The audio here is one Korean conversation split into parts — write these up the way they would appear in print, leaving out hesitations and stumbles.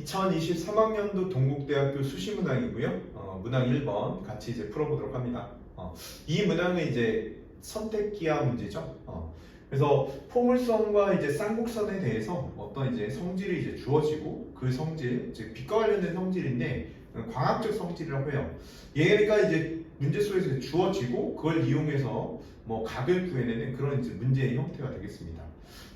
2023학년도 동국대학교 수시문항이고요. 문항 1번 같이 이제 풀어보도록 합니다. 이 문항은 이제 선택기하 문제죠. 그래서 포물선과 이제 쌍곡선에 대해서 어떤 이제 성질이 이제 주어지고 그 성질, 즉 빛과 관련된 성질인데 광학적 성질이라고 해요. 얘가 이제 문제 속에서 주어지고 그걸 이용해서 뭐 각을 구해내는 그런 이제 문제의 형태가 되겠습니다.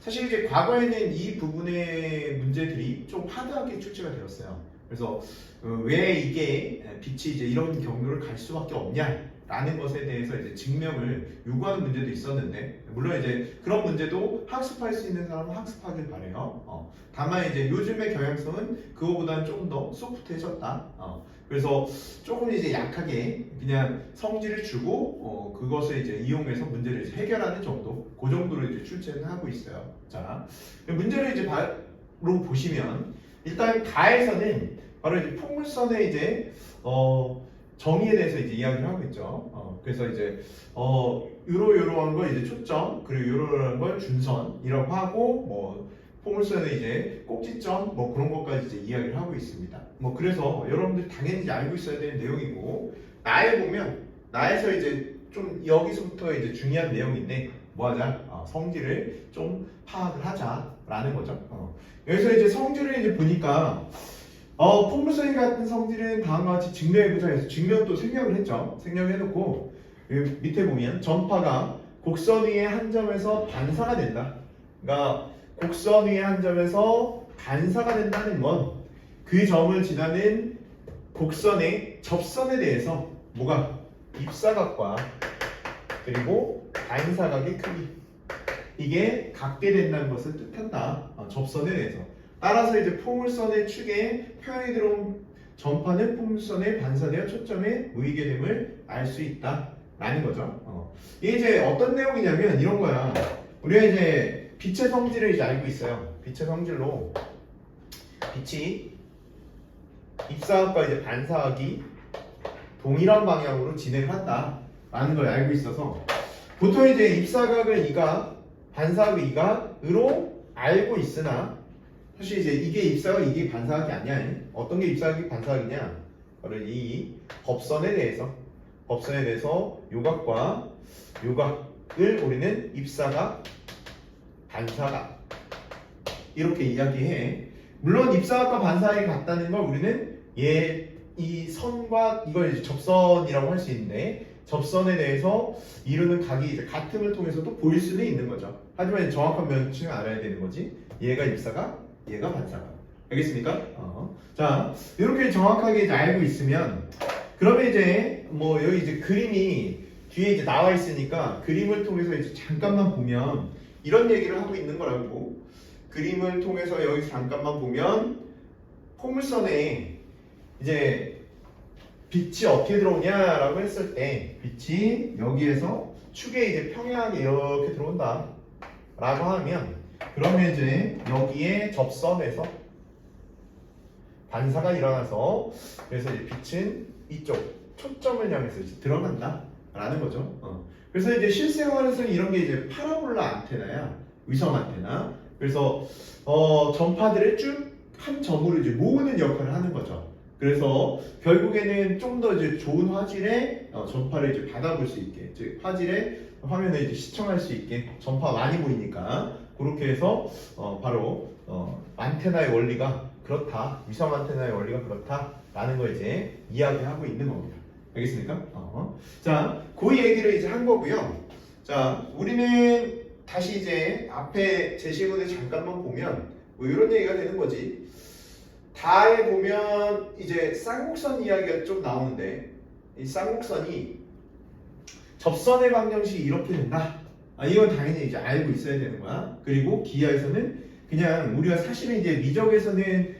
사실 이제 과거에는 이 부분의 문제들이 좀 하드하게 출제가 되었어요. 그래서 왜 이게 빛이 이제 이런 경로를 갈 수밖에 없냐라는 것에 대해서 이제 증명을 요구하는 문제도 있었는데, 물론 이제 그런 문제도 학습할 수 있는 사람은 학습하길 바래요. 다만 이제 요즘의 경향성은 그거보다는 조금 더 소프트해졌다. 그래서 조금 이제 약하게 그냥 성질을 주고 그것을 이제 이용해서 문제를 이제 해결하는 정도, 그 정도로 이제 출제는 하고 있어요. 자, 문제를 이제 바로 보시면 일단 가에서는 바로 이제 포물선의 이제 정의에 대해서 이제 이야기를 하고 있죠. 그래서 이제 요러한 걸 이제 초점, 그리고 요러한 걸 준선이라고 하고, 뭐 포물선의 이제 꼭지점, 뭐 그런 것까지 이제 이야기를 하고 있습니다. 뭐 그래서 여러분들이 당연히 이제 알고 있어야 되는 내용이고, 나에 보면 나에서 이제 좀 여기서부터 이제 중요한 내용인데 뭐하자? 성질을 좀 파악을 하자라는 거죠. 여기서 이제 성질을 이제 보니까 포물선 같은 성질은 다음과 같이 증명해보자 해서 증명 또 생략을 했죠. 생략을 해놓고 밑에 보면 전파가 곡선 위의 한 점에서 반사가 된다. 그러니까 곡선 위의 한 점에서 반사가 된다는 건 그 점을 지나는 곡선의 접선에 대해서 뭐가 입사각과 그리고 반사각의 크기, 이게 같게 된다는 것을 뜻한다. 접선에 대해서. 따라서 이제 포물선의 축에 표현이 들어온 전파는 포물선에 반사되어 초점에 모이게 됨을 알 수 있다라는 거죠. 이게 이제 어떤 내용이냐면 이런 거야. 우리가 이제 빛의 성질을 이제 알고 있어요. 빛의 성질로 빛이 입사각과 이제 반사각이 동일한 방향으로 진행을 한다라는 걸 알고 있어서 보통 이제 입사각을 이각, 반사각을 이각으로 알고 있으나 사실 이제 이게 입사각, 이게 반사각이 아니야. 어떤 게 입사각이 반사각이냐? 바로 이 법선에 대해서 요각과 요각을 우리는 입사각, 반사각 이렇게 이야기해. 물론 입사각과 반사각이 같다는 걸 우리는 이 선과 이걸 이제 접선이라고 할 수 있는데, 접선에 대해서 이루는 각이 이제 같음을 통해서도 보일 수는 있는 거죠. 하지만 정확한 명칭을 알아야 되는 거지. 얘가 입사각, 얘가 반사각. 알겠습니까? 자, 이렇게 정확하게 이제 알고 있으면, 그러면 이제 뭐 여기 이제 그림이 뒤에 이제 나와 있으니까 그림을 통해서 이제 잠깐만 보면 이런 얘기를 하고 있는 거라고. 그림을 통해서 여기서 잠깐만 보면 포물선에 이제 빛이 어떻게 들어오냐라고 했을 때 빛이 여기에서 축에 이제 평행하게 이렇게 들어온다 라고 하면, 그러면 이제 여기에 접선에서 반사가 일어나서 그래서 이제 빛은 이쪽 초점을 향해서 이제 들어간다 라는 거죠. 그래서 이제 실생활에서는 이런 게 이제 파라볼라 안테나야, 위성 안테나. 그래서 전파들을 쭉 한 점으로 이제 모으는 역할을 하는 거죠. 그래서 결국에는 좀 더 이제 좋은 화질의 전파를 이제 받아볼 수 있게, 즉 화질의 화면을 이제 시청할 수 있게, 전파 많이 보이니까 그렇게 해서 바로 안테나의 원리가 그렇다, 위성 안테나의 원리가 그렇다라는 걸 이제 이야기하고 있는 겁니다. 알겠습니까? 자, 그 얘기를 이제 한 거고요. 자, 우리는 다시 이제 앞에 제시문을 잠깐만 보면 뭐 이런 얘기가 되는 거지. 다에 보면 이제 쌍곡선 이야기가 좀 나오는데, 이 쌍곡선이 접선의 방정식이 이렇게 된다. 이건 당연히 이제 알고 있어야 되는 거야. 그리고 기하에서는 그냥 우리가 사실은 이제 미적에서는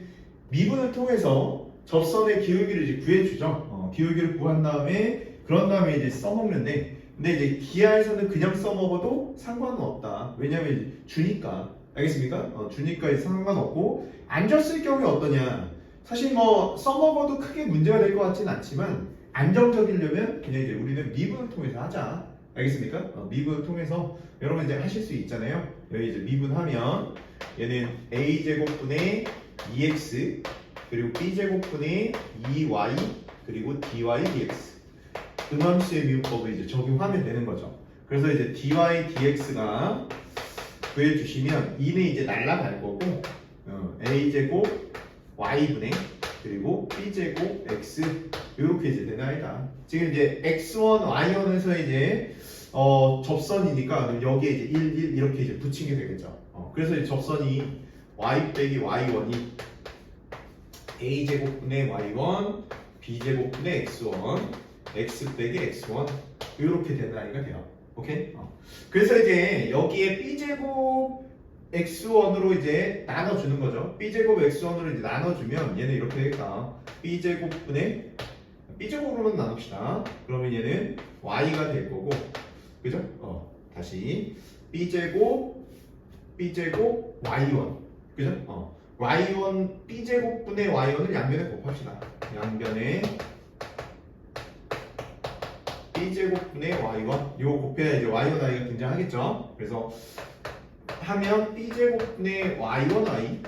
미분을 통해서 접선의 기울기를 이제 구해주죠. 기울기를 구한 다음에 그런 다음에 이제 써먹는데, 근데 이제 기하에서는 그냥 써먹어도 상관은 없다. 왜냐면 이제 주니까. 알겠습니까? 주니까 이제 상관없고, 안 줬을 경우에 어떠냐? 사실 뭐 써먹어도 크게 문제가 될 것 같지는 않지만 안정적이려면 그냥 이제 우리는 미분을 통해서 하자. 알겠습니까? 미분을 통해서 여러분 이제 하실 수 있잖아요. 여기 이제 미분하면 얘는 a제곱분의 2x 그리고 b제곱분의 2y 그리고 dy dx 음함수의 미분법을 이제 적용하면 되는 거죠. 그래서 이제 dy dx가 구해주시면 2는 이제 날라갈 거고 a제곱 y분의 그리고 b제곱 x 이렇게 이제 되는 아이다. 지금 이제 x1, y1에서 이제 접선이니까 여기에 이제 1, 1 이렇게 이제 붙인 게 되겠죠. 그래서 이제 접선이 y 빼기 y1이 a제곱분의 y1 b제곱분의 x1 x 빼기 x1 이렇게 되는 아이가 돼요. 오케이? 그래서 이제 여기에 b제곱 x1으로 이제 나눠주는 거죠. b제곱 x1으로 이제 나눠주면 얘는 이렇게 되겠다. b제곱분의 b제곱으로만 나눕시다. 그러면 얘는 y가 될 거고, 그죠? 다시 b제곱 y1, 그죠? y1 b제곱분의 y1을 양변에 곱합시다. 양변에 b제곱분의 y1 요거 곱해야 이제 y1 i가 등장하겠죠. 그래서 하면 b제곱분의 y1i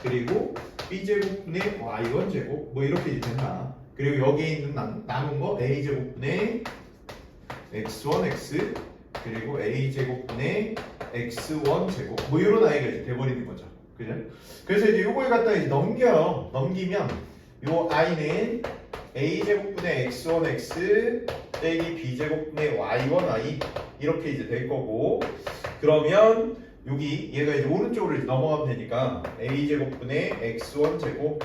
그리고 b제곱분의 y1제곱 뭐 이렇게 이제 된다. 그리고 여기에 있는 남은 거 a제곱분의 x1x 그리고 a제곱분의 x1제곱 뭐 이런 아이가 이제 돼버리는 거죠. 그죠? 그래서 이제 요거에 갖다 이제 넘겨요. 넘기면 요 i는 a제곱분의 x1x 빼기 b제곱분의 y1i 이렇게 이제 될 거고, 그러면 여기 얘가 이제 오른쪽으로 이제 넘어가면 되니까 a제곱분의 x1제곱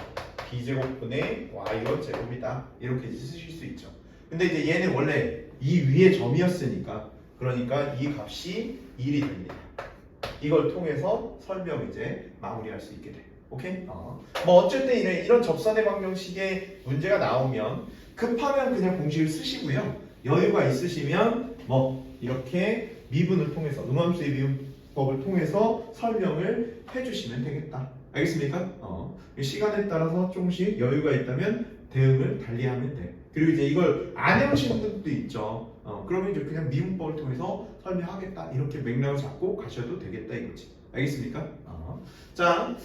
b제곱분의 y1제곱이다 이렇게 이제 쓰실 수 있죠. 근데 이제 얘는 원래 이 위에 점이었으니까 그러니까 이 값이 1이 됩니다. 이걸 통해서 설명 이제 마무리할 수 있게 돼. 오케이? 뭐 어쨌든 이런 접선의 방정식에 문제가 나오면 급하면 그냥 공식을 쓰시고요. 여유가 있으시면 뭐 이렇게 미분을 통해서 음함수의 미분법을 통해서 설명을 해주시면 되겠다. 알겠습니까? 시간에 따라서 조금씩 여유가 있다면 대응을 달리하면 돼. 그리고 이제 이걸 안 해오시는 분들도 있죠. 그러면 이제 그냥 미분법을 통해서 설명하겠다 이렇게 맥락을 잡고 가셔도 되겠다 이거지. 알겠습니까? 자,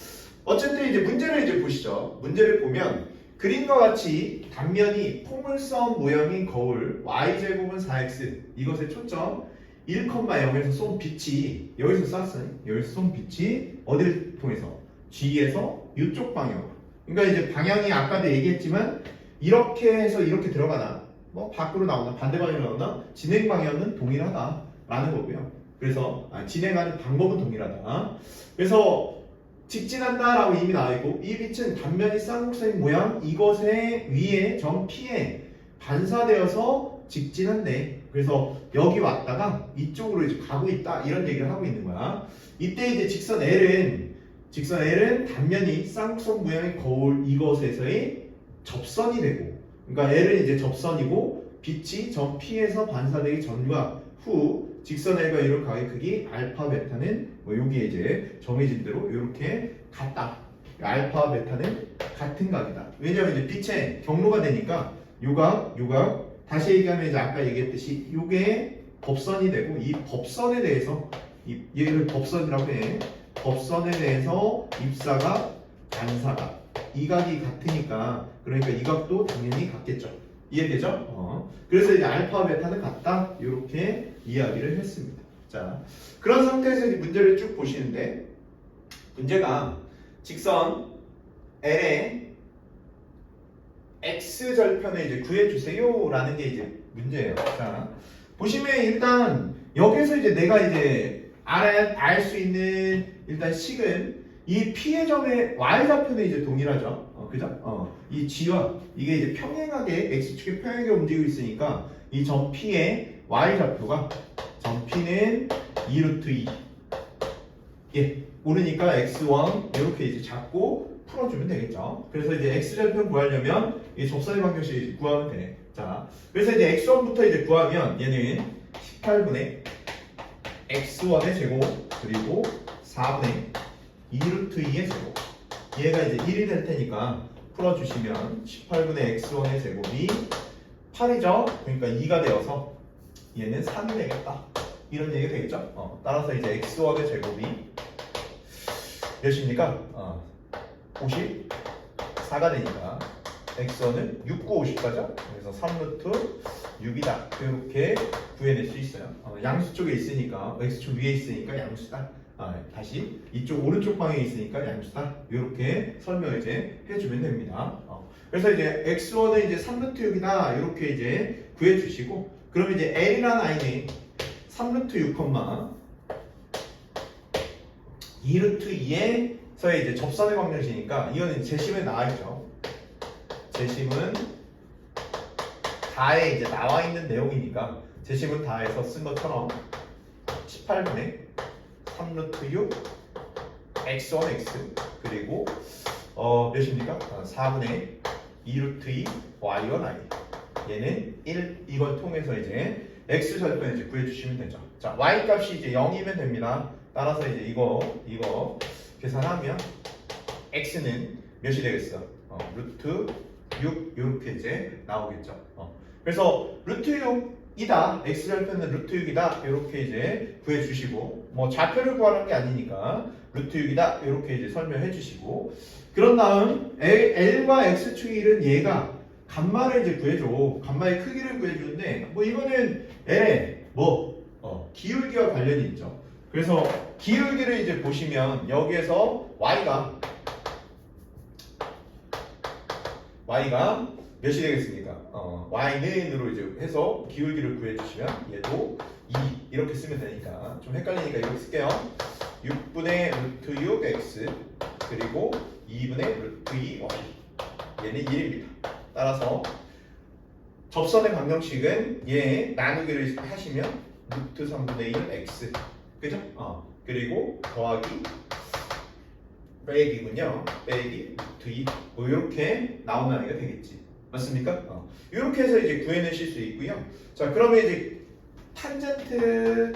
어쨌든 이제 문제를 이제 보시죠. 문제를 보면 그림과 같이 단면이 포물선 모양인 거울 y제곱은 4x 이것의 초점 1,0에서 쏜 빛이 여기서 쐈어요. 여기서 쏜 빛이 어디를 통해서? G에서 이쪽 방향으로. 그러니까 이제 방향이 아까도 얘기했지만 이렇게 해서 이렇게 들어가나 뭐 밖으로 나오나 반대 방향으로 나오나 진행 방향은 동일하다라는 거고요. 그래서 진행하는 방법은 동일하다. 그래서 직진한다라고 이미 나와 있고 이 빛은 단면이 쌍곡선인 모양 이것의 위에 점 P에 반사되어서 직진한대. 그래서 여기 왔다가 이쪽으로 이제 가고 있다 이런 얘기를 하고 있는 거야. 이때 이제 직선 L은 단면이 쌍곡선 모양의 거울 이것에서의 접선이 되고, 그러니까 L은 이제 접선이고 빛이 점 P에서 반사되기 전과 후 직선 L과 이룰 각의 크기 알파 베타는 뭐 여기에 이제 정해진 대로 이렇게 같다. 알파 베타는 같은 각이다. 왜냐하면 이제 빛의 경로가 되니까 요각 다시 얘기하면 이제 아까 얘기했듯이 요게 법선이 되고 이 법선에 대해서 얘를 법선이라고 해. 법선에 대해서 입사가 반사각 이 각이 같으니까 그러니까 이 각도 당연히 같겠죠. 이해되죠? 그래서 이제 알파 베타는 같다 이렇게 이야기를 했습니다. 자, 그런 상태에서 이제 문제를 쭉 보시는데 문제가 직선 L의 x절편을 이제 구해주세요라는 게 이제 문제예요. 자, 보시면 일단 여기서 이제 내가 이제 알 수 있는 일단 식은 이 P의 점의 y좌표는 이제 동일하죠. 그죠? 이 G와 이게 이제 평행하게 x축에 평행하게 움직이고 있으니까 이 점 P의 y좌표가 점 P는 2루트 2. 예, 모르니까 x1 이렇게 이제 잡고 풀어주면 되겠죠. 그래서 이제 x절편 구하려면 이 접선의 방정식 구하면 돼. 자, 그래서 이제 x1부터 이제 구하면 얘는 18분의 x1의 제곱 그리고 4분의 2루트 2의 제곱. 얘가 이제 1이 될 테니까 풀어주시면 18분의 x1의 제곱이 8이죠. 그러니까 2가 되어서 얘는 3이 되겠다. 이런 얘기가 되겠죠. 따라서 이제 x1의 제곱이 몇입니까? 54 4가 되니까 x1은 6, 9, 50가죠? 그래서 3루트 6이다. 이렇게 구해낼 수 있어요. 양수 쪽에 있으니까 x축 위에 있으니까 양수다. 다시 이쪽 오른쪽 방에 있으니까 양수다. 이렇게 설명을 이제 해주면 됩니다. 그래서 이제 x1은 이제 3루트 6이다. 이렇게 이제 구해주시고, 그럼 이제 l이라는 아이는 3루트 6, 2루트 2에서의 이제 접선의 방정식이니까 이거는 제심에 나와있죠. 제심은 다에 이제 나와 있는 내용이니까 제심은 다에서 쓴 것처럼 18분의 3루트 6 x1 x 그리고 몇입니까? 4분의 2루트 2 y1 y 얘는 1 이걸 통해서 이제 x 절편 이제 구해주시면 되죠. 자, y 값이 이제 0이면 됩니다. 따라서 이제 이거 계산하면 x는 몇이 되겠어? 루트 6 이렇게 이제 나오겠죠. 그래서 루트 6이다. x 절편은 루트 6이다. 이렇게 이제 구해주시고, 뭐 좌표를 구하는 게 아니니까 루트 6이다. 이렇게 이제 설명해 주시고, 그런 다음 L과 X축이 이른 얘가 간마를 이제 구해줘. 간마의 크기를 구해주는데, 뭐 이거는 L의 기울기와 관련이 있죠. 그래서 기울기를 이제 보시면 여기에서 Y가 몇이 되겠습니까? Y는으로 이제 해서 기울기를 구해주시면 얘도 2 이렇게 쓰면 되니까 좀 헷갈리니까 이렇게 쓸게요. 6분의 루트 6x 그리고 2분의 루트 2y 얘는 1입니다. 따라서 접선의 방정식은 얘 나누기를 하시면 루트 3분의 1은 x 그죠? 그리고 더하기 빼기군요. 빼기 루트 2 뭐 이렇게 나오는 아이가 되겠지. 맞습니까? 이렇게 해서 이제 구해내실 수 있고요. 자, 그러면 이제 탄젠트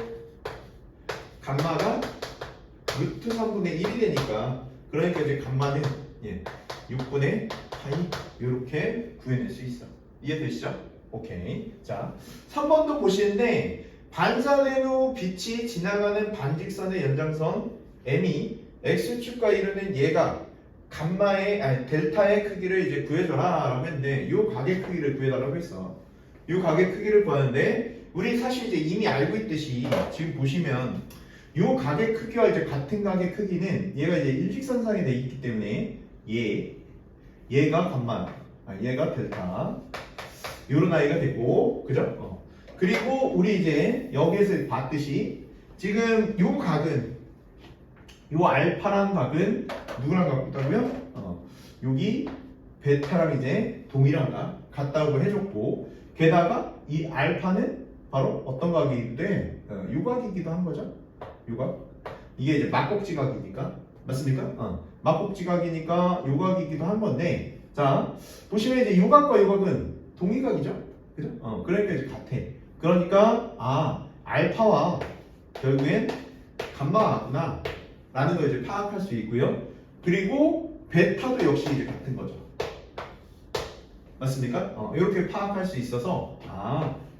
감마가 루트 3분의 1이 되니까, 그러니까 이제 감마는 6분의 파이 이렇게 구해낼 수 있어. 이해되시죠? 오케이. 자, 3번도 보시는데 반사된 후 빛이 지나가는 반직선의 연장선 m이 x축과 이루는 얘가 델타의 크기를 이제 구해줘라 라고 했는데, 요 각의 크기를 구해달라고 했어. 요 각의 크기를 구하는데, 우리 사실 이제 이미 알고 있듯이 지금 보시면 요 각의 크기와 이제 같은 각의 크기는 얘가 이제 일직선상에 돼 있기 때문에 얘가 감마, 얘가 델타 요런 아이가 되고, 그죠? 그리고 우리 이제 여기에서 봤듯이 지금 요 각은, 요 알파라는 각은 누구랑 같다고요? 여기 베타랑 이제 동일한 각 같다고 해줬고, 게다가 이 알파는 바로 어떤 각이기도 해? 요 각이기도 한 거죠. 요 각. 이게 이제 막곡지 각이니까. 맞습니까? 막곡지 각이니까 요 각이기도 한 건데, 자 보시면 이제 요 각과 요 각은 동일각이죠. 그죠? 그러니까 이제 같아. 그러니까 알파와 결국엔 감마가 같구나 라는 걸 이제 파악할 수 있고요. 그리고 베타도 역시 이제 같은 거죠. 맞습니까? 이렇게 파악할 수 있어서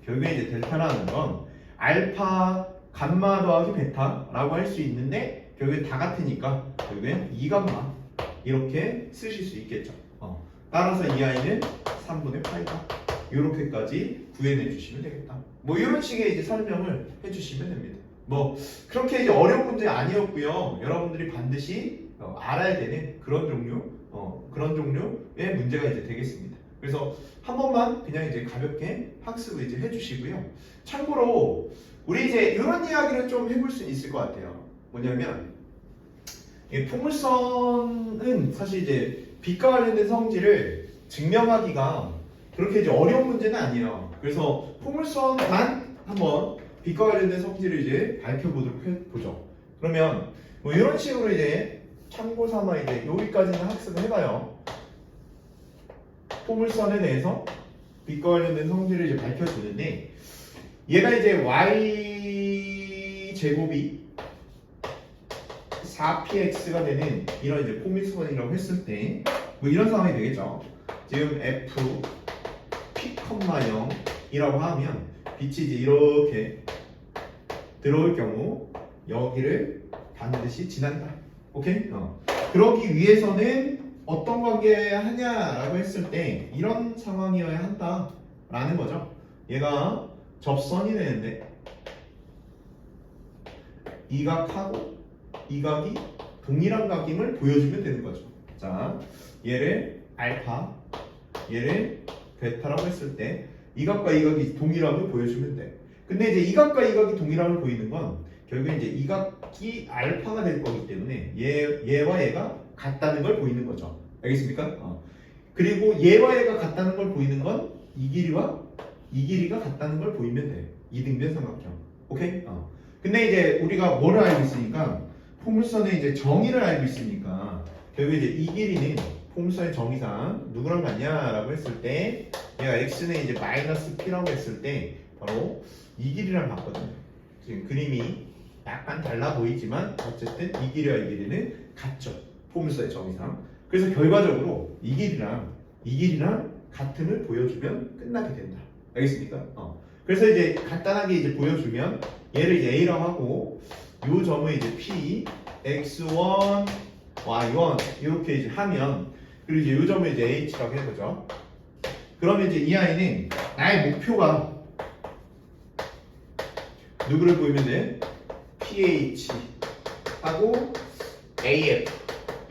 결국에 이제 델타라는 건 알파 감마 더하기 베타라고 할 수 있는데, 결국엔 다 같으니까 결국엔 2감마 이렇게 쓰실 수 있겠죠. 따라서 이 아이는 3분의 파이다. 이렇게까지 구해내 주시면 되겠다. 뭐 이런 식의 이제 설명을 해주시면 됩니다. 뭐 그렇게 이제 어려운 문제 아니었고요. 여러분들이 반드시 알아야 되는 그런 종류의 문제가 이제 되겠습니다. 그래서 한 번만 그냥 이제 가볍게 학습을 이제 해주시고요. 참고로 우리 이제 이런 이야기를 좀 해볼 수 있을 것 같아요. 뭐냐면 포물선은 사실 이제 빛과 관련된 성질을 증명하기가 그렇게 이제 어려운 문제는 아니에요. 그래서 포물선만 한번 빛과 관련된 성질을 이제 밝혀보도록 해보죠. 그러면 뭐 이런 식으로 이제 참고 삼아 이제 여기까지는 학습을 해봐요. 포물선에 대해서 빛과 관련된 성질을 이제 밝혀주는데, 얘가 이제 y 제곱이 4px가 되는 이런 이제 포물선이라고 했을 때 뭐 이런 상황이 되겠죠. 지금 f p, 0이라고 하면 빛이 이제 이렇게 들어올 경우 여기를 반드시 지난다. 오케이? 그러기 위해서는 어떤 관계여야 하냐라고 했을 때 이런 상황이어야 한다라는 거죠. 얘가 접선이 되는데 이 각하고 이 각이 동일한 각임을 보여주면 되는 거죠. 자, 얘를 알파, 얘를 베타라고 했을 때 이 각과 이 각이 동일함을 보여주면 돼. 근데 이제 이 각과 이 각이 동일함을 보이는 건 결국에 이제 이 각이 알파가 될 거기 때문에 얘와 얘가 같다는 걸 보이는 거죠. 알겠습니까? 그리고 얘와 얘가 같다는 걸 보이는 건 이 길이와 이 길이가 같다는 걸 보이면 돼. 이등변 삼각형. 오케이? 근데 이제 우리가 뭐를 알고 있으니까 포물선의 이제 정의를 알고 있으니까 결국 이제 이 길이는 포물선의 정의상 누구랑 같냐라고 했을 때 얘가 x는 이제 마이너스 p라고 했을 때 바로 이 길이랑 같거든요. 지금 그림이 약간 달라 보이지만 어쨌든 이 길이와 이 길이는 같죠. 포물선의 정의상. 그래서 결과적으로 이 길이랑 같음을 보여주면 끝나게 된다. 알겠습니까? 그래서 이제 간단하게 이제 보여주면 얘를 이제 A라고 하고 요 점을 이제 P, X1, Y1 이렇게 이제 하면 그리고 이제 요 점을 이제 H라고 해보죠. 그러면 이제 이 아이는 나의 목표가 누구를 보이면 돼? PH 하고 AF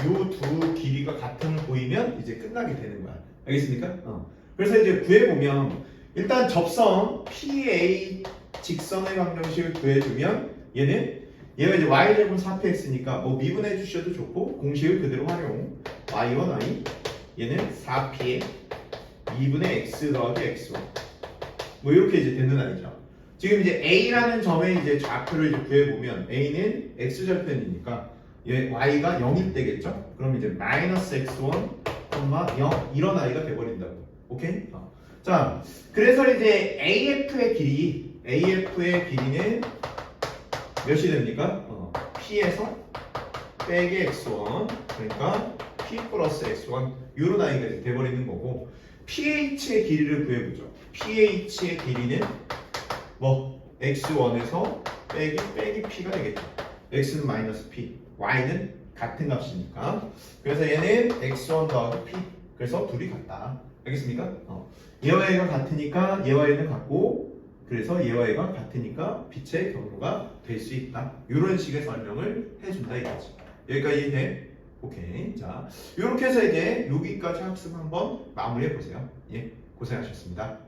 요 두 길이가 같음을 보이면 이제 끝나게 되는 거야. 알겠습니까? 그래서 이제 구해보면 일단 접선 PA 직선의 방정식을 구해주면 얘가 이제 y제곱 4px니까 뭐 미분해 주셔도 좋고 공식을 그대로 활용 y1 y 얘는 4p에 2분의 x 더하기 x1 뭐 이렇게 이제 되는 아이죠. 지금 이제 a라는 점의 이제 좌표를 이제 구해보면 a는 x절편이니까 얘 y가 0일 때겠죠. 그럼 이제 마이너스 x1, 0 이런 아이가 돼버린다고. 오케이? 자, 그래서 이제 AF의 길이는 몇이 됩니까? P에서 빼기 X1 그러니까 P 플러스 X1 이런 아이가 이제 돼버리는 거고 PH의 길이를 구해보죠. PH의 길이는 뭐 X1에서 빼기 P가 되겠죠. X는 마이너스 P, Y는 같은 값이니까 그래서 얘는 X1 더하기 P 그래서 둘이 같다. 알겠습니까? 얘와 얘가 같으니까 얘와 얘는 같고 그래서 얘와 얘가 같으니까 빛의 경로가 될 수 있다. 이런 식의 설명을 해준다 이거지. 여기까지 돼? 오케이. 자, 이렇게 해서 이제 여기까지 학습 한번 마무리해 보세요. 예, 고생하셨습니다.